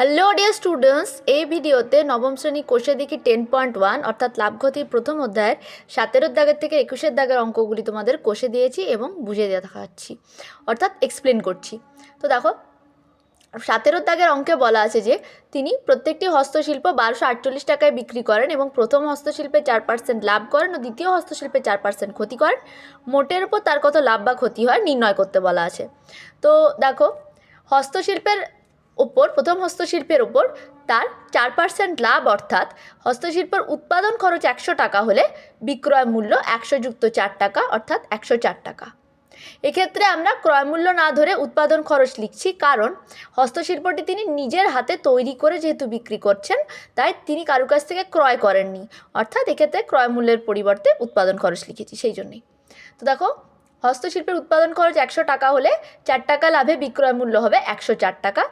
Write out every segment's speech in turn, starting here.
Hello dear students, এই ভিডিওতে নবম শ্রেণী কোষে দেখি 10.1 অর্থাৎ লাভক্ষতির প্রথম অধ্যায়ের 17 দাগের থেকে 21 দাগের অঙ্কগুলি তোমাদের কোষে দিয়েছি এবং বুঝিয়ে দেখাচ্ছি, অর্থাৎ এক্সপ্লেন করছি। তো দেখো, 17 দাগের অঙ্কে বলা আছে যে তিনি প্রত্যেকটি হস্তশিল্প 1248 টাকায় বিক্রি করেন এবং প্রথম হস্তশিল্পে 4% লাভ করেন ও দ্বিতীয় হস্তশিল্পে 4% ক্ষতি করেন। মোটের উপর তার কত লাভ বা ক্ষতি হয় নির্ণয় করতে বলা আছে। তো দেখো, হস্তশিল্পের ওপর, প্রথম হস্তশিল্পের ওপর তার 4% লাভ, অর্থাৎ হস্তশিল্পের উৎপাদন খরচ 100 টাকা হলে বিক্রয় মূল্য 100 যুক্ত 4 টাকা অর্থাৎ 104 টাকা। এক্ষেত্রে আমরা ক্রয় মূল্য না ধরে উৎপাদন খরচ লিখছি, কারণ হস্তশিল্পটি তিনি নিজের হাতে তৈরি করে যেহেতু বিক্রি করছেন, তাই তিনি কারো কাছ থেকে ক্রয় করেননি, অর্থাৎ এক্ষেত্রে ক্রয় মূল্যের পরিবর্তে উৎপাদন খরচ লিখেছি সেই জন্যই। তো দেখো, হস্তশিল্পের উৎপাদন খরচ 100 টাকা হলে 4 টাকা লাভে বিক্রয় মূল্য হবে 104 টাকা।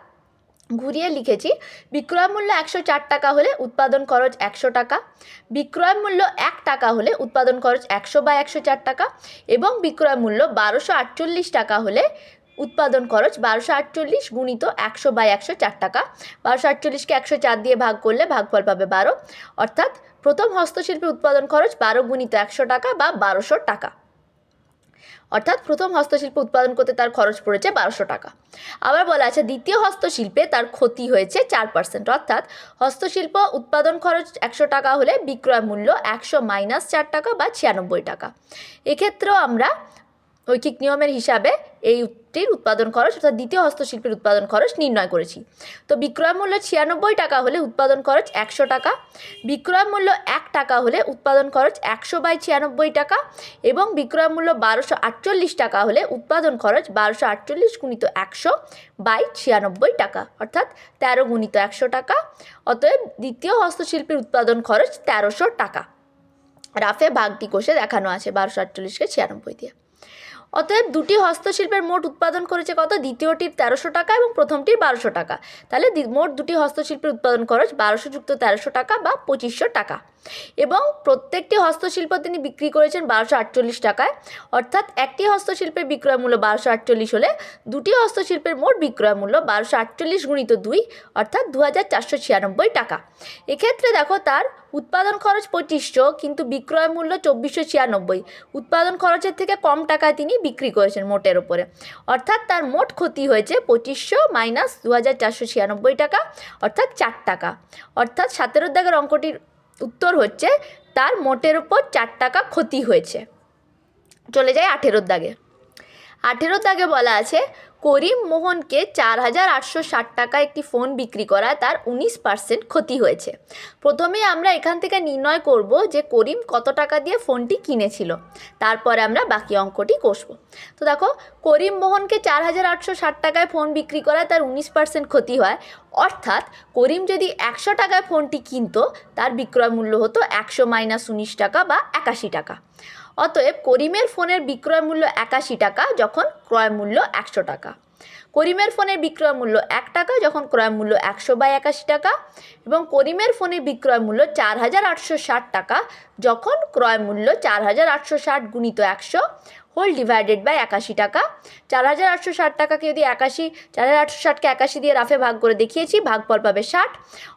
ঘুরিয়ে লিখেছি, বিক্রয় মূল্য 104 টাকা হলে উৎপাদন খরচ 100 টাকা, বিক্রয় মূল্য 1 টাকা হলে উৎপাদন খরচ 100/104 টাকা এবং বিক্রয় মূল্য 1248 টাকা হলে উৎপাদন খরচ 1248 গুণিত 100/104 টাকা। 1248কে 104 দিয়ে ভাগ করলে ভাগফল পাবে 12, অর্থাৎ প্রথম হস্তশিল্পে উৎপাদন খরচ 12 গুণিত 100 টাকা বা 1200 টাকা, অর্থাৎ প্রথম হস্তশিল্প উৎপাদন করতে তার খরচ পড়েছে 1200 টাকা। আবার বলা আছে দ্বিতীয় হস্তশিল্পে তার ক্ষতি হয়েছে 4%, অর্থাৎ হস্তশিল্প উৎপাদন খরচ 100 টাকা হলে বিক্রয় মূল্য 100 - 4 টাকা বা 96 টাকা। এক্ষেত্রেও আমরা ঐকিক নিয়মের হিসাবে এইটির উৎপাদন খরচ অর্থাৎ দ্বিতীয় হস্তশিল্পের উৎপাদন খরচ নির্ণয় করেছি। তো বিক্রয় মূল্য 96 টাকা হলে উৎপাদন খরচ 100 টাকা, বিক্রয় মূল্য 1 টাকা হলে উৎপাদন খরচ 100/96 টাকা এবং বিক্রয় মূল্য 1248 টাকা হলে উৎপাদন খরচ 1248 গুণিত 100/96 টাকা, অর্থাৎ 13 গুণিত 100 টাকা। অতএব দ্বিতীয় হস্তশিল্পের উৎপাদন খরচ 1300 টাকা। রাফে ভাগটি কষে দেখানো আছে 1248কে 96 দিয়ে। অতএব দুটি হস্তশিল্পের মোট উৎপাদন করেছে কত? দ্বিতীয়টির 1300 টাকা এবং প্রথমটির 1200 টাকা। তাহলে মোট দুটি হস্তশিল্পের উৎপাদন খরচ 1200 যুক্ত 1300 টাকা বা 2500 টাকা। এবং প্রত্যেকটি হস্তশিল্প তিনি বিক্রি করেছেন 1248 টাকায়, অর্থাৎ একটি হস্তশিল্পের বিক্রয় মূল্য 1248 হলে দুটি হস্তশিল্পের মোট বিক্রয় মূল্য 1248 গুণিত 2 অর্থাৎ 2496 টাকা। এক্ষেত্রে দেখো, তার উৎপাদন খরচ 2500 কিন্তু বিক্রয় মূল্য 2496, উৎপাদন খরচের থেকে কম টাকায় তিনি বিক্রি করেছেন মোটের ওপরে, অর্থাৎ তার মোট ক্ষতি হয়েছে 2500 - 2496 টাকা অর্থাৎ 4 টাকা। অর্থাৎ 17 দাগের অঙ্কটির উত্তর হচ্ছে তার মোটের উপর 4 টাকা ক্ষতি হয়েছে। চলে যায় 18 দাগে। 18 দাগে বলা আছে করিম মোহনকে 4860 টাকা একটি ফোন বিক্রি করা তার 19% ক্ষতি হয়েছে। প্রথমে আমরা এখান থেকে নির্ণয় করব যে করিম কত টাকা দিয়ে ফোনটি কিনেছিল, তারপরে আমরা বাকি অঙ্কটি কষব। তো দেখো, করিম মোহনকে 4860 টাকায় ফোন বিক্রি করা তার 19% ক্ষতি হয়, অর্থাৎ করিম যদি 100 টাকায় ফোনটি কিনতো তার বিক্রয় মূল্য হতো 100 - 19 টাকা বা 81 টাকা। অতএব করিমের ফোনের বিক্রয় মূল্য 81 টাকা যখন ক্রয় মূল্য 100 টাকা। করিমের ফোনের বিক্রয় মূল্য 1 টাকা যখন ক্রয় মূল্য 100/81 টাকা এবং করিমের ফোনের বিক্রয় মূল্য 4860 টাকা যখন ক্রয় মূল্য 4860 গুণিত 100 হোল ডিভাইডেড বাই 81 টাকা। 4860 টাকাকে যদি 4860কে 81 দিয়ে রাফে ভাগ করে দেখিয়েছি, ভাগফল পাবে 60,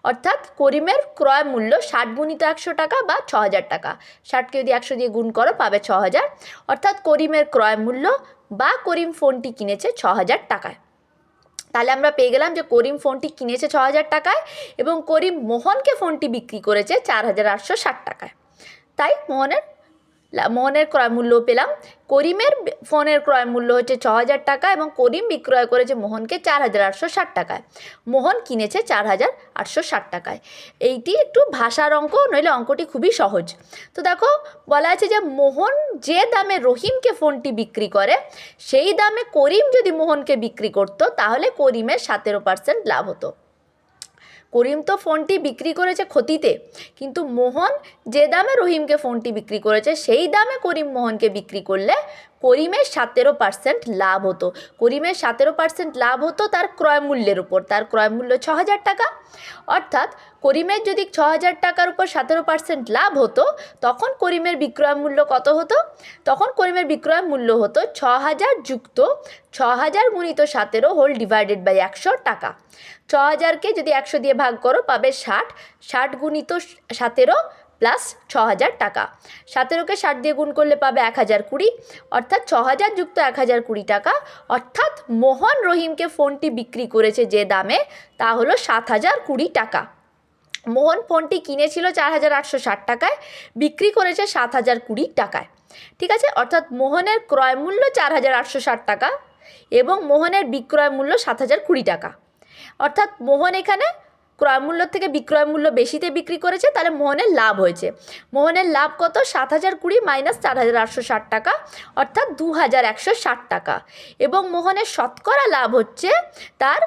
অর্থাৎ করিমের ক্রয় মূল্য 60 গুণিত 100 টাকা বা 6000 টাকা। 60কে যদি 100 দিয়ে গুণ করো পাবে 6000, অর্থাৎ করিমের ক্রয় মূল্য বা করিম ফোনটি কিনেছে 6000 টাকায়। তাহলে আমরা পেয়ে গেলাম যে করিম ফোনটি কিনেছে 6000 টাকায় এবং করিম মোহনকে ফোনটি বিক্রি করেছে 4860 টাকায়। তাই মোহনের ক্রয় মূল্য পেলাম। করিমের ফোনের ক্রয় মূল্য হচ্ছে 6000 টাকা এবং করিম বিক্রয় করেছে মোহনকে 4860 টাকায়। মোহন কিনেছে 4860 টাকায়। এইটি একটু ভাষার অঙ্ক, নইলে অঙ্কটি খুবই সহজ। তো দেখো, বলা আছে যে মোহন যে দামে রহিমকে ফোনটি বিক্রি করে সেই দামে করিম যদি মোহনকে বিক্রি করতো তাহলে করিমের 17% লাভ হতো। করিম তো ফোনটি বিক্রি করেছে ক্ষতিতে, কিন্তু মোহন যে দামে রহিমকে ফোনটি বিক্রি করেছে সেই দামে করিম মোহনকে বিক্রি করলে করিমের 17% লাভ হতো। করিমের 17% লাভ হতো তার ক্রয় মূল্যের উপর। তার ক্রয় মূল্য 6,000 টাকা। অর্থাৎ করিমের যদি 6,000 টাকার উপর 17% লাভ হতো, তখন করিমের বিক্রয় মূল্য কত হতো? তখন করিমের বিক্রয় মূল্য হতো 6,000 যুক্ত 6,000 গুণিত 17 হোল ডিভাইডেড বাই 100 টাকা। 6,000কে যদি 100 দিয়ে ভাগ করো পাবে 60, 60 গুণিত 17 প্লাস 6,000 টাকা। 17কে 60 দিয়ে গুণ করলে পাবে 1,020, অর্থাৎ 6,000 যুক্ত 1,020 টাকা। অর্থাৎ মোহন রহিমকে ফোনটি বিক্রি করেছে যে দামে, তা হলো 7,020 টাকা। মোহন ফোনটি কিনেছিল 4,860 টাকায়, বিক্রি করেছে 7,020 টাকায়। ঠিক আছে, অর্থাৎ মোহনের ক্রয় মূল্য 4,860 টাকা এবং মোহনের বিক্রয় মূল্য 7,020 টাকা। অর্থাৎ মোহন এখানে ক্রয় মূল্য থেকে বিক্রয় মূল্য বেশিতে বিক্রি করেছে, তাহলে মোহনের লাভ হয়েছে। মোহনের লাভ কত? 7,020 মাইনাস 4,860 টাকা, অর্থাৎ 2,160 টাকা। এবং মোহনের শতকরা লাভ হচ্ছে তার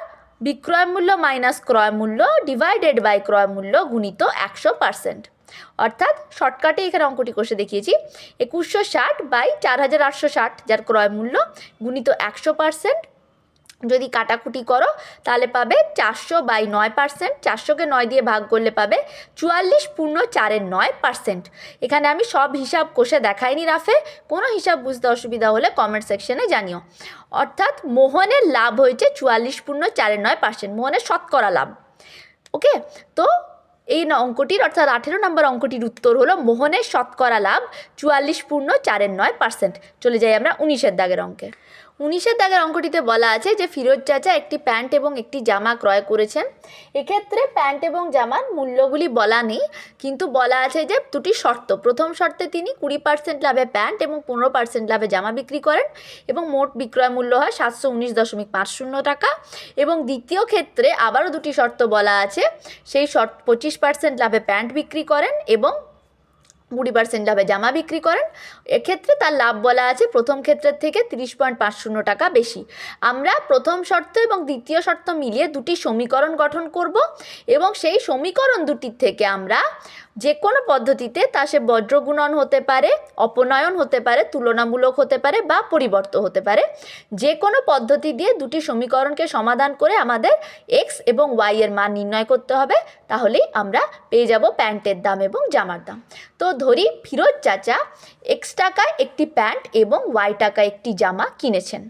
বিক্রয় মূল্য মাইনাস ক্রয় মূল্য ডিভাইডেড বাই ক্রয় মূল্য গুণিত 100%। অর্থাৎ শর্টকাটে এখানে অঙ্কটি কষে দেখিয়েছি, 2,160 বাই 4,860 যার ক্রয় মূল্য গুণিত 100%। যদি কাটাকুটি করো তাহলে পাবে 400 বাই 9%। 400কে 9 দিয়ে ভাগ করলে পাবে 44.49%। এখানে আমি সব হিসাব কষে দেখাইনি রাফে, কোনো হিসাব বুঝতে অসুবিধা হলে কমেন্ট সেকশনে জানিও। অর্থাৎ মোহনের লাভ হয়েছে 44.49%, মোহনের শতকরা লাভ। ওকে, তো এই অঙ্কটির অর্থাৎ 18 নম্বর অঙ্কটির উত্তর হলো মোহনের শতকরা লাভ 44.49%। চলে যাই আমরা 19-এর দাগের অঙ্কে। 19-এর দাগের অঙ্কটিতে বলা আছে যে ফিরোজ চাচা একটি প্যান্ট এবং একটি জামা ক্রয় করেছেন। এক্ষেত্রে প্যান্ট এবং জামার মূল্যগুলি বলা নেই, কিন্তু বলা আছে যে দুটি শর্ত। প্রথম শর্তে তিনি 20% লাভে প্যান্ট এবং 15% লাভে জামা বিক্রি করেন এবং মোট বিক্রয় মূল্য হয় 719.50 টাকা। এবং দ্বিতীয় ক্ষেত্রে আবারও দুটি শর্ত বলা আছে, সেই শর্ত 25% লাভে প্যান্ট বিক্রি করেন এবং 20% লাভে জামা বিক্রি করেন। এক্ষেত্রে তার লাভ বলা আছে প্রথম ক্ষেত্রের থেকে 30.50 টাকা বেশি। আমরা প্রথম শর্ত এবং দ্বিতীয় শর্ত মিলিয়ে দুটি সমীকরণ গঠন করব এবং সেই সমীকরণ দুটির থেকে আমরা যে কোনো পদ্ধতিতে, তা সে বজ্রগুণন হতে পারে, অপনয়ন হতে পারে, তুলনামূলক হতে পারে বা পরিবর্তন হতে পারে, যে কোনো পদ্ধতি দিয়ে দুটি সমীকরণকে সমাধান করে আমাদের এক্স এবং ওয়াই এর মান নির্ণয় করতে হবে। তাহলেই আমরা পেয়ে যাব প্যান্টের দাম এবং জামার দাম। তো ধরি ফিরোজ চাচা এক্স টাকায় একটি প্যান্ট এবং ওয়াই টাকায় একটি জামা কিনেছেন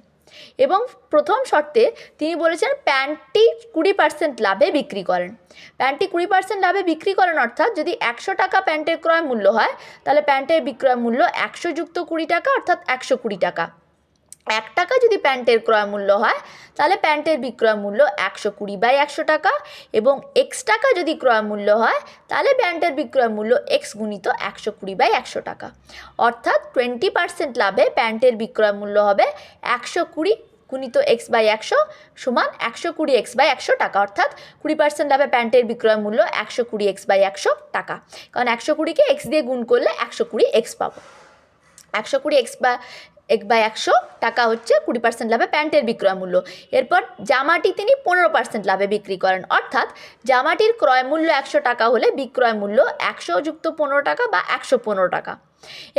এবং প্রথম শর্তে তিনি বলেছেন প্যান্টটি 20% লাভে বিক্রি করেন। প্যান্টটি 20% লাভে বিক্রি করেন অর্থাৎ যদি 100 টাকা প্যান্টের ক্রয় মূল্য হয়, তাহলে প্যান্টের বিক্রয় মূল্য 100 যুক্ত 20 টাকা অর্থাৎ 120 টাকা। 1 টাকা যদি প্যান্টের ক্রয় মূল্য হয়, তাহলে প্যান্টের বিক্রয় মূল্য 120 বাই 100 টাকা এবং এক্স টাকা যদি ক্রয় মূল্য হয়, তাহলে প্যান্টের বিক্রয় মূল্য এক্স গুণিত 120 বাই 100 টাকা। অর্থাৎ 20% লাভে প্যান্টের বিক্রয় মূল্য হবে 120 গুণিত এক্স বাই 100 সমান 120 এক্স বাই 100 টাকা। অর্থাৎ 20% লাভে প্যান্টের বিক্রয় মূল্য 120 এক্স বাই 100 টাকা, কারণ 120কে এক্স দিয়ে গুণ করলে 120 এক্স পাবো। 120 এক্স বা 1/100 টাকা হচ্ছে 20% লাভে প্যান্টের বিক্রয় মূল্য। এরপর জামাটি তিনি 15% লাভে বিক্রি করেন, অর্থাৎ জামাটির ক্রয় মূল্য 100 টাকা হলে বিক্রয় মূল্য 100 যুক্ত 15 টাকা বা 115 টাকা।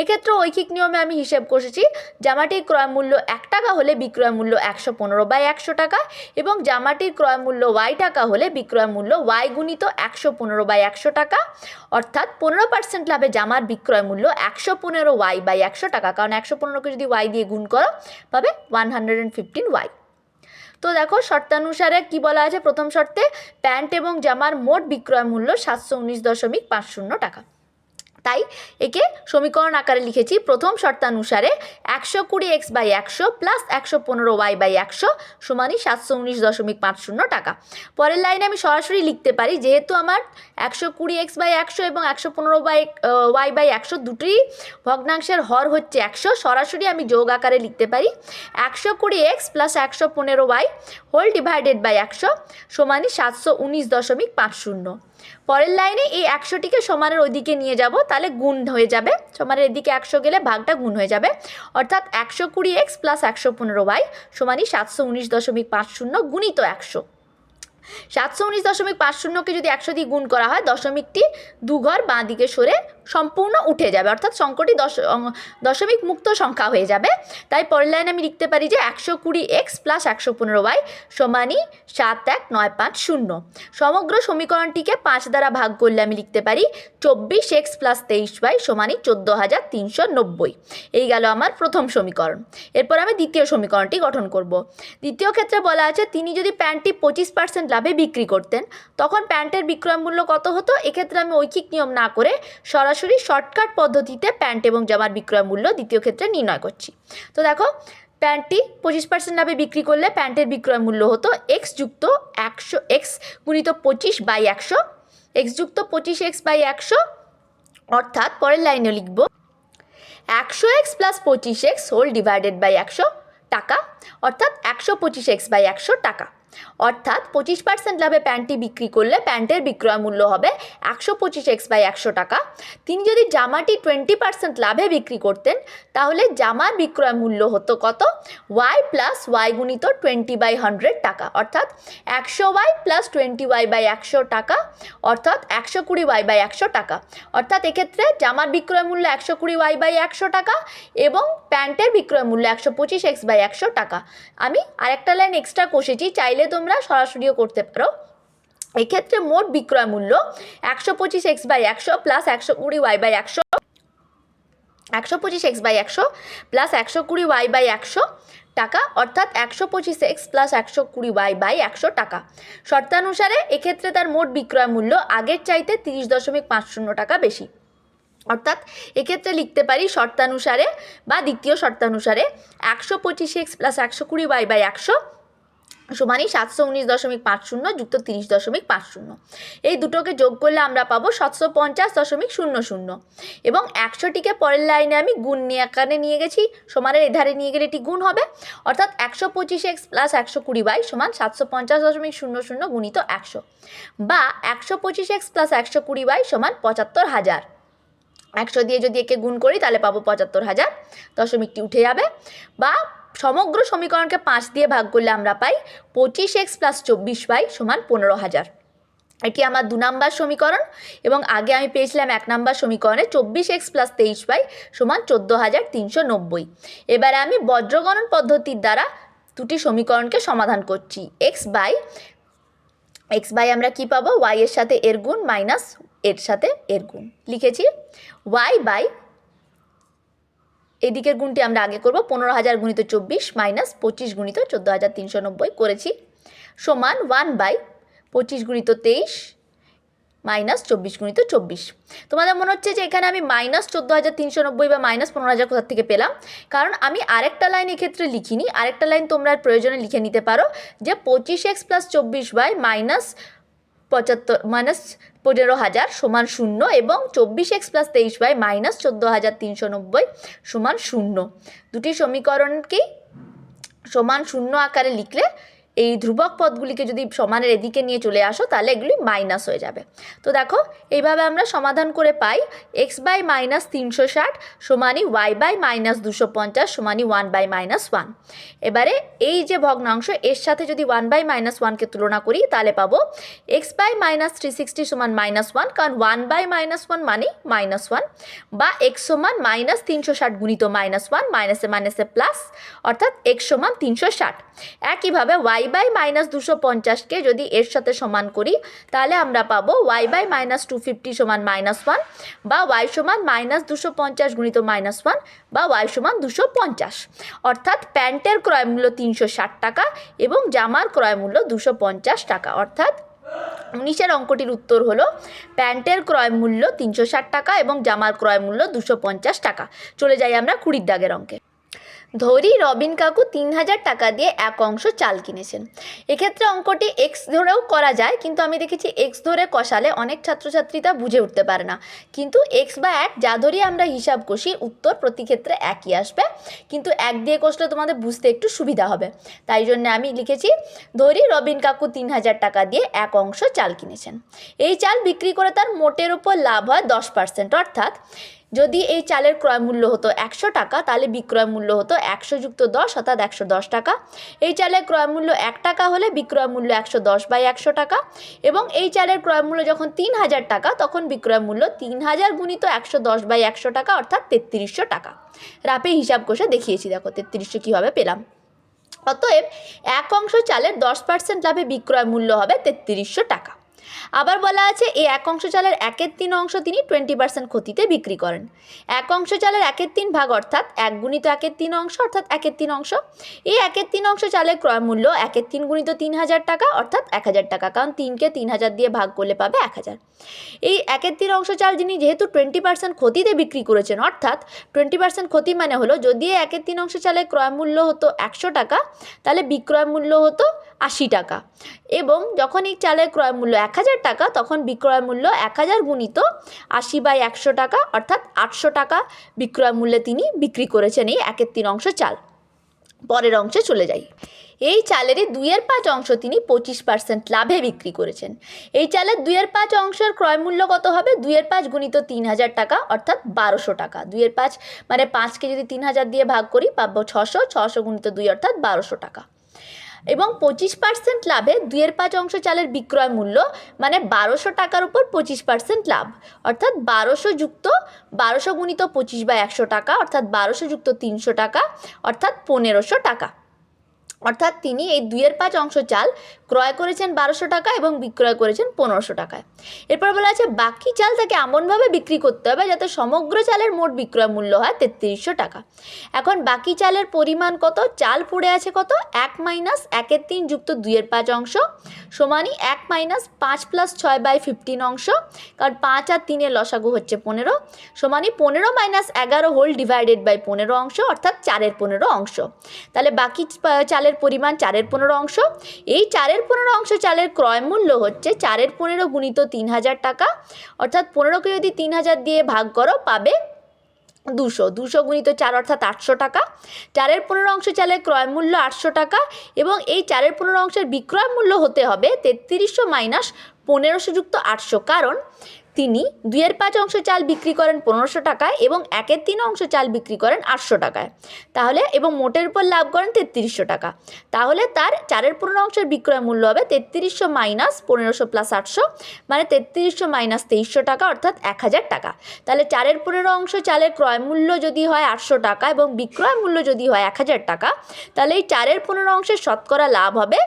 এক্ষেত্রে ঐকিক নিয়মে আমি হিসেব কষেছি, জামাটির ক্রয় মূল্য 1 টাকা হলে বিক্রয় মূল্য 115 বাই 100 টাকা এবং জামাটির ক্রয় মূল্য ওয়াই টাকা হলে বিক্রয় মূল্য ওয়াই গুণিত 115 বাই 100 টাকা। অর্থাৎ 15% লাভে জামার বিক্রয় মূল্য 115 ওয়াই বাই 100 টাকা, কারণ 115কে যদি ওয়াই দিয়ে গুণ করো পাবে 115 ওয়াই। তো দেখো শর্তানুসারে কি বলা আছে, প্রথম শর্তে প্যান্ট এবং জামার মোট বিক্রয় মূল্য 719.50 টাকা। তাই একে সমীকরণ আকারে লিখেছি, প্রথম শর্তানুসারে 120 x by 100 plus 115 y by 100 সমানই 719.50 টাকা। পরের লাইনে আমি সরাসরি লিখতে পারি, যেহেতু আমার 120 এক্স বাই 100 এবং 115 ওয়াই বাই 100 দুটি ভগ্নাংশের হর হচ্ছে 100, সরাসরি আমি যোগ আকারে লিখতে পারি 120 x plus 115 y whole divided by 100 সমানই 719.50। পরের লাইনে এই 100টিকে সমানের ওইদিকে নিয়ে যাব, তাহলে গুণ হয়ে যাবে, সমানের এদিকে 100 গেলে ভাগটা গুণ হয়ে যাবে, অর্থাৎ 120 এক্স প্লাস 115 ওয়াই সমানই 719.50 গুণিত 100। 719.50কে যদি 100 দিয়ে গুণ করা হয়, দশমিকটি দুঘর বাঁ দিকে সরে সম্পূর্ণ উঠে যাবে, অর্থাৎ সংখ্যাটি দশমিক মুক্ত সংখ্যা হয়ে যাবে। তাই পরের লাইনে আমি লিখতে পারি যে 120x প্লাস 115y সমানই 71950। সমগ্র সমীকরণটিকে 5 দ্বারা ভাগ করলে আমি লিখতে পারি 24x প্লাস 23y সমানই 14390। এই গেল আমার প্রথম সমীকরণ। এরপর আমি দ্বিতীয় সমীকরণটি গঠন করব। দ্বিতীয় ক্ষেত্রে বলা আছে তিনি যদি প্যান্টটি 25% লাভে বিক্রি করতেন তখন প্যান্টের বিক্রয় মূল্য কত হতো। এক্ষেত্রে আমি ঐকিক নিয়ম না করে সরাসরি শর্টকাট পদ্ধতিতে প্যান্ট এবং জামার বিক্রয় মূল্য দ্বিতীয় ক্ষেত্রে নির্ণয় করছি। তো দেখো, প্যান্টটি 25% লাভে বিক্রি করলে প্যান্টের বিক্রয় মূল্য হতো x যুক্ত 100 x গুণিত 25/100, x যুক্ত 25x/100, অর্থাৎ পরের লাইনে লিখব 100x plus 25x whole divided by 100 টাকা, অর্থাৎ 125x/100 টাকা। অর্থাৎ 25% লাভে প্যান্টটি বিক্রি করলে প্যান্টের বিক্রয় মূল্য হবে 125x/100 টাকা। তিনি যদি জামাটি 20% লাভে বিক্রি করতেন তাহলে জামার বিক্রয় মূল্য হতো কত, y প্লাস y গুণিত 20/100 টাকা, অর্থাৎ 100y প্লাস 20y/100 টাকা, অর্থাৎ 120y/100 টাকা। অর্থাৎ এক্ষেত্রে জামার বিক্রয় মূল্য 120y/100 টাকা এবং প্যান্টের বিক্রয় মূল্য 125x/100 টাকা। আমি আরেকটা লাইন এক্সট্রা কষেছি, চাইলে তোমরা সরাসরিও করতে পারো। এক্ষেত্রে মোট বিক্রয় মূল্য 125x/100 plus 120y/100, 125x/100 plus 120y/100 টাকা, অর্থাৎ 125x প্লাস 120y/100 টাকা। শর্তানুসারে এক্ষেত্রে তার মোট বিক্রয় মূল্য আগের চাইতে 30.50 টাকা বেশি। অর্থাৎ এক্ষেত্রে লিখতে পারি শর্তানুসারে বা দ্বিতীয় শর্তানুসারে 125x প্লাস 120y/100 সমানই 719.50 যুক্ত 30.50। এই দুটোকে যোগ করলে আমরা পাবো 750.00 এবং 100টিকে পরের লাইনে আমি গুণ আকারে নিয়ে গেছি, সমানের এধারে নিয়ে গেলে এটি গুণ হবে, অর্থাৎ 125x প্লাস 120y সমান 750.00 গুণিত 100 বা 125x প্লাস 120y সমান 75,000। 100 দিয়ে যদি একে গুণ করি তাহলে পাবো 75,000, দশমিকটি উঠে যাবে। বা সমগ্র সমীকরণকে 5 দিয়ে ভাগ করলে আমরা পাই 25x প্লাস 24y সমান 15,000। এটি আমার 2 নম্বর সমীকরণ এবং আগে আমি পেয়েছিলাম 1 নম্বর সমীকরণে 24x প্লাস 23y সমান 14,390। এবারে আমি বজ্রগণন পদ্ধতির দ্বারা দুটি সমীকরণকে সমাধান করছি। x বাই আমরা কি পাবো, y এর সাথে এর গুণ মাইনাস এর সাথে এর গুণ লিখেছি, y বাই এদিকের গুণটি আমরা আগে করব 15,000 গুণিত 24 মাইনাস 25 গুণিত 14,390 করেছি সমান 1 বাই 25 গুণিত 23 মাইনাস 24 গুণিত 24। তোমাদের মনে হচ্ছে যে এখানে আমি মাইনাস 14,390 বা মাইনাস 15,000 কোথা থেকে পেলাম, কারণ আমি আরেকটা লাইন এক্ষেত্রে লিখিনি, আরেকটা লাইন তোমরা প্রয়োজনে লিখে নিতে পারো যে 25x প্লাস 24y মাইনাস 15,000 সমান 0 এবং 24x প্লাস 23y মাইনাস 14,390 সমান 0। দুটি সমীকরণকেই সমান 0 আকারে লিখলে এই ধ্রুবক পদগুলিকে যদি সমানের এদিকে নিয়ে চলে আসো তাহলে এগুলি মাইনাস হয়ে যাবে। তো দেখো এইভাবে আমরা সমাধান করে পাই x বাই মাইনাস 360 সমানই y বাই মাইনাস 250 সমানই 1 বাই মাইনাস 1। এবারে এই যে ভগ্নাংশ এর সাথে যদি 1 বাই মাইনাস 1কে তুলনা করি তাহলে পাবো x বাই মাইনাস 360 সমান মাইনাস 1, কারণ 1 বাই মাইনাস 1 মানে মাইনাস 1, বা x সমান মাইনাস 360 গুণিত মাইনাস 1 মাইনাসে মাইনাসে প্লাস, অর্থাৎ x সমান 360। একইভাবে y বাই মাইনাস 250কে যদি এর সাথে সমান করি তাহলে আমরা পাবো y বাই মাইনাস 250 সমান মাইনাস 1, বা y সমান মাইনাস 250 গুণিত মাইনাস 1, বা y সমান 250। অর্থাৎ প্যান্টের ক্রয় মূল্য 360 টাকা এবং জামার ক্রয় মূল্য 250 টাকা। অর্থাৎ 19-এর অঙ্কটির উত্তর হলো প্যান্টের ক্রয় মূল্য 360 টাকা এবং জামার ক্রয় মূল্য 250 টাকা। চলে যাই আমরা 20 দাগের অঙ্কে। ধরি রবিন কাকু 3,000 টাকা দিয়ে এক অংশ চাল কিনেছেন। এক্ষেত্রে অঙ্কটি এক্স ধরেও করা যায়, কিন্তু আমি দেখেছি এক্স ধরে কষালে অনেক ছাত্রছাত্রী তা বুঝে উঠতে পারে না, কিন্তু এক্স বা এক যা ধরেই আমরা হিসাব কষি উত্তর প্রতি ক্ষেত্রে একই আসবে, কিন্তু এক দিয়ে কষলে তোমাদের বুঝতে একটু সুবিধা হবে। তাই জন্য আমি লিখেছি ধরি রবিন কাকু 3,000 টাকা দিয়ে এক অংশ চাল কিনেছেন। এই চাল বিক্রি করে তার মোটের উপর লাভ হয় 10%, অর্থাৎ যদি এই চালের ক্রয় মূল্য হতো 100 টাকা তাহলে বিক্রয় মূল্য হতো 100 যুক্ত 10 অর্থাৎ 110 টাকা। এই চালের ক্রয় মূল্য 1 টাকা হলে বিক্রয় মূল্য 110/100 টাকা, এবং এই চালের ক্রয় মূল্য যখন 3000 টাকা তখন বিক্রয় মূল্য 3000 গুণিত 110/100 টাকা অর্থাৎ 3300 টাকা। রাপে হিসাব কষে দেখিয়েছি, দেখো 3300 কীভাবে পেলাম। অতএব 1 অংশ চালের 10% লাভে বিক্রয় মূল্য হবে 3300 টাকা। আবার বলা আছে এই 1 অংশ চালের 1/3 অংশ তিনি 20% ক্ষতিতে বিক্রি করেন। 1 অংশ চালের 1/3 ভাগ অর্থাৎ 1 গুণিত 1/3 অংশ অর্থাৎ 1/3 অংশ। এই 1/3 অংশ চালের ক্রয় মূল্য 1/3 গুণিত 3000 টাকা অর্থাৎ 1000 টাকা, কারণ 3কে 3000 দিয়ে ভাগ করলে পাবে 1000। এই 1/3 অংশ চাল যিনি যেহেতু 20% ক্ষতিতে বিক্রি করেছেন, অর্থাৎ 20% ক্ষতি মানে হলো যদি 1/3 অংশ চালের ক্রয় মূল্য হতো 100 টাকা তাহলে বিক্রয় মূল্য হতো 80 টাকা, এবং যখন এই চালের ক্রয় মূল্য 1000 টাকা তখন বিক্রয় মূল্য 1000 গুণিত 80/100 টাকা অর্থাৎ 800 টাকা বিক্রয় মূল্যে তিনি বিক্রি করেছেন এই 1/3 অংশ চাল। পরের অংশে চলে যাই। এই চালেরই 2/5 অংশ তিনি 25% লাভে বিক্রি করেছেন। এই চালের 2/5 অংশের ক্রয় মূল্য কত হবে? 2/5 গুণিত 3000 টাকা অর্থাৎ 1200 টাকা। 2/5 মানে 5কে যদি 3000 দিয়ে ভাগ করি পাবো 600, 600 গুণিত 2 অর্থাৎ 1200 টাকা। এবং 25% লাভে 2/5 অংশ চালের বিক্রয় মূল্য মানে 1200 টাকার উপর 25% লাভ অর্থাৎ 1200 যুক্ত 1200 গুণিত 25/100 টাকা অর্থাৎ 1200 যুক্ত 300 টাকা অর্থাৎ 1500 টাকা। অর্থাৎ তিনি এই 2/5 অংশ চাল ক্রয় করেছেন 1200 টাকা এবং বিক্রয় করেছেন 1500 টাকায়। এরপর বলা আছে বাকি চাল তাকে এমনভাবে বিক্রি করতে হবে যাতে সমগ্র চালের মোট বিক্রয় মূল্য হয় 3300 টাকা। এখন বাকি চালের পরিমাণ কত? চাল পড়ে আছে কত? 1 মাইনাস 1/3 যুক্ত 2/5 অংশ সমানই 1 মাইনাস 5 প্লাস 6/15 অংশ, কারণ 5 আর 3 এর লসাগু হচ্ছে 15 সমানই 15 মাইনাস 11 হোল ডিভাইডেড বাই 15 অংশ অর্থাৎ 4/15 অংশ। তাহলে বাকি চালের পরিমাণ 4/15 অংশ। এই 4/15 অংশ চালের ক্রয় মূল্য হচ্ছে 4/15 গুণিত 3000 টাকা অর্থাৎ 15কে যদি 3000 দিয়ে ভাগ করো পাবে 200, 200 গুণিত 4 অর্থাৎ 800 টাকা। 4/15 অংশ চালের ক্রয় মূল্য 800 টাকা এবং এই 4/15 অংশের বিক্রয় মূল্য হতে হবে 3300 মাইনাস 1500 যুক্ত 800, কারণ তিনি 2/5 অংশ চাল বিক্রি করেন 1500 টাকায় এবং 1/3 অংশ চাল বিক্রি করেন 800 টাকায়, তাহলে এবং মোটের উপর লাভ করেন 3300 টাকা। তাহলে তার 4/15 অংশের বিক্রয় মূল্য হবে 3300 মাইনাস 1500 প্লাস 800 মানে 3300 মাইনাস 2300 টাকা অর্থাৎ 1000 টাকা। তাহলে 4/15 অংশ চালের ক্রয় মূল্য যদি হয় 800 টাকা এবং বিক্রয় মূল্য যদি হয় 1000 টাকা তাহলে এই 4/15 অংশের শতকরা লাভ হবে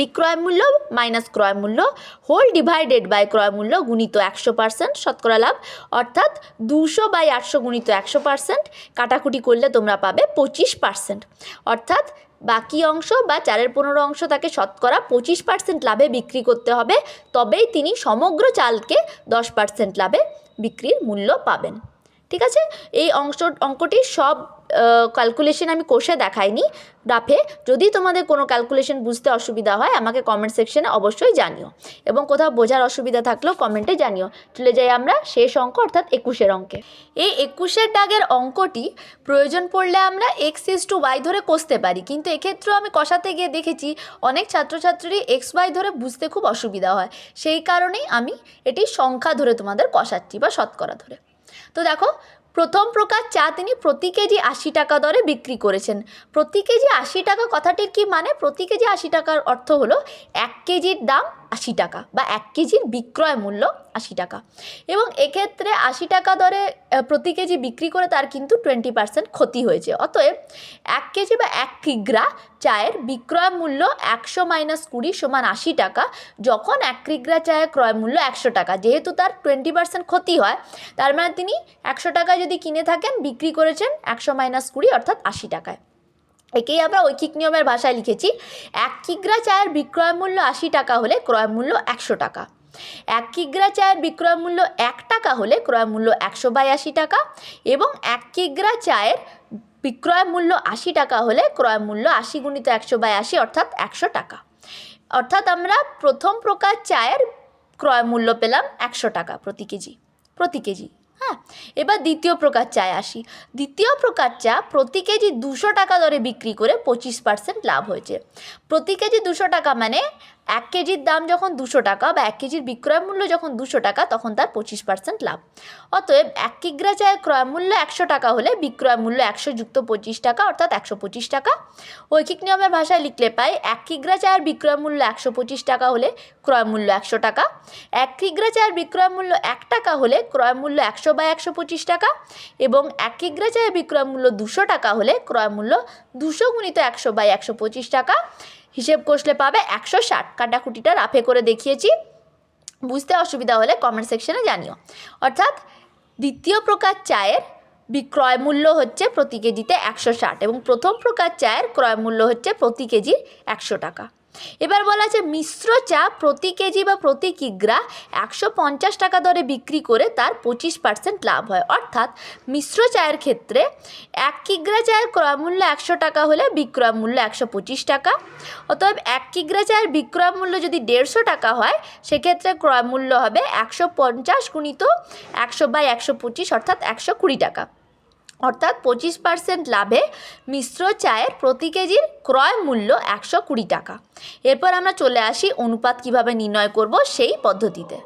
বিক্রয় মূল্য মাইনাস ক্রয় মূল্য হোল ডিভাইডেড বাই ক্রয় মূল্য গুণিত 100% শতকরা লাভ অর্থাৎ 200/800 গুণিত 100% কাটাকুটি করলে তোমরা পাবে 25%। অর্থাৎ বাকি অংশ বা 4/15 অংশ তাকে শতকরা 25% লাভে বিক্রি করতে হবে, তবেই তিনি সমগ্র চালকে 10% লাভে বিক্রির মূল্য পাবেন। ঠিক আছে, এই অঙ্কটির সব ক্যালকুলেশন আমি কষে দেখাইনি রাফে। যদি তোমাদের কোনো ক্যালকুলেশন বুঝতে অসুবিধা হয় আমাকে কমেন্ট সেকশনে অবশ্যই জানিও, এবং কোথাও বোঝার অসুবিধা থাকলেও কমেন্টে জানিও। চলে যাই আমরা শেষ অঙ্ক অর্থাৎ 21-এর অঙ্কে। এই 21-এর দাগের অঙ্কটি প্রয়োজন পড়লে আমরা x/y ধরে কষতে পারি, কিন্তু এক্ষেত্রেও আমি কষাতে গিয়ে দেখেছি অনেক ছাত্রছাত্রী xy ধরে বুঝতে খুব অসুবিধা হয়, সেই কারণেই আমি এটি সংখ্যা ধরে তোমাদের কষাচ্ছি বা শতকরা ধরে। তো দেখো, প্রথম প্রকার চা তিনি প্রতি কেজি 80 টাকা দরে বিক্রি করেছেন। প্রতি কেজি 80 টাকা কথাটির কি মানে? প্রতি কেজি 80 টাকার অর্থ হলো 1 কেজির দাম 80 টাকা বা 1 কেজির বিক্রয় মূল্য 80 টাকা, এবং এক্ষেত্রে 80 টাকা দরে প্রতি কেজি বিক্রি করে তার কিন্তু 20% ক্ষতি হয়েছে। অতএব 1 কেজি বা 1 কিগ্রা চায়ের বিক্রয় মূল্য 100 মাইনাস 20 সমান 80 টাকা, যখন 1 কিগ্রা চায়ের ক্রয় মূল্য 100 টাকা, যেহেতু তার 20% ক্ষতি হয় তার মানে তিনি 100 টাকায় যদি কিনে থাকেন বিক্রি করেছেন 100 মাইনাস 20 অর্থাৎ 80 টাকায়। একেই আমরা ঐকিক নিয়মের ভাষায় লিখেছি 1 কিগ্রা চায়ের বিক্রয় মূল্য 80 টাকা হলে ক্রয় মূল্য 100 টাকা। 1 কিগ্রা চায়ের বিক্রয় মূল্য 1 টাকা হলে ক্রয় মূল্য 100/80 টাকা, এবং 1 কিগ্রা চায়ের বিক্রয় মূল্য 80 টাকা হলে ক্রয় মূল্য 80 গুণিত 100/80 অর্থাৎ 100 টাকা। অর্থাৎ আমরা প্রথম প্রকার চায়ের ক্রয় মূল্য পেলাম 100 টাকা প্রতি কেজি। হ্যাঁ, এবার দ্বিতীয় প্রকার চায় আসি। দ্বিতীয় প্রকার চা প্রতি কেজি 200 টাকা দরে বিক্রি করে 25% লাভ হয়েছে। প্রতি কেজি 200 টাকা মানে 1 কেজির দাম যখন 200 টাকা বা 1 কেজির বিক্রয় মূল্য যখন 200 টাকা তখন তার 25% লাভ। অতএব 1 কিগ্রা চায়ের ক্রয় মূল্য 100 টাকা হলে বিক্রয় মূল্য 100 যুক্ত 25 টাকা অর্থাৎ 125 টাকা। ঐকিক নিয়মের ভাষায় লিখলে পাই 1 কিগ্রা চায়ের বিক্রয় মূল্য 125 টাকা হলে ক্রয় মূল্য 100 টাকা। 1 কিগ্রা চায়ের বিক্রয় মূল্য 1 টাকা হলে ক্রয় মূল্য 100/125 টাকা এবং 1 কিগ্রা চায়ের বিক্রয় মূল্য 200 টাকা হলে ক্রয় মূল্য 200 গুণিত 100/125 টাকা। হিসেব কষলে পাবে 160। কাটাকুটিটা রাফে করে দেখিয়েছি, বুঝতে অসুবিধা হলে কমেন্ট সেকশনে জানিও। অর্থাৎ দ্বিতীয় প্রকার চায়ের বিক্রয় মূল্য হচ্ছে প্রতি কেজিতে 160 এবং প্রথম প্রকার চায়ের ক্রয় মূল্য হচ্ছে প্রতি কেজির 100 টাকা। এবার বলা আছে মিশ্র চা প্রতি কেজি বা প্রতি কিগ্রা 150 টাকা দরে বিক্রি করে তার 25% লাভ হয়। অর্থাৎ মিশ্র চায়ের ক্ষেত্রে 1 কিগ্রা চায়ের ক্রয় মূল্য 100 টাকা হলে বিক্রয় মূল্য 125 টাকা। অতএব 1 কিগ্রা চায়ের বিক্রয় মূল্য যদি 150 টাকা হয় সেক্ষেত্রে ক্রয় মূল্য হবে 150 গুণিত 100/125 অর্থাৎ 120 টাকা। অর্থাৎ 25% লাভে মিশ্র চায়ের প্রতি কেজির ক্রয় মূল্য 120 টাকা। এরপর আমরা চলে আসি অনুপাত কিভাবে নির্ণয় করব সেই পদ্ধতিতে।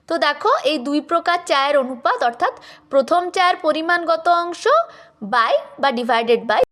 তো দেখো এই দুই প্রকার চায়ের অনুপাত অর্থাৎ প্রথম চায়ের পরিমাণগত অংশ বাই বা ডিভাইডেড বাই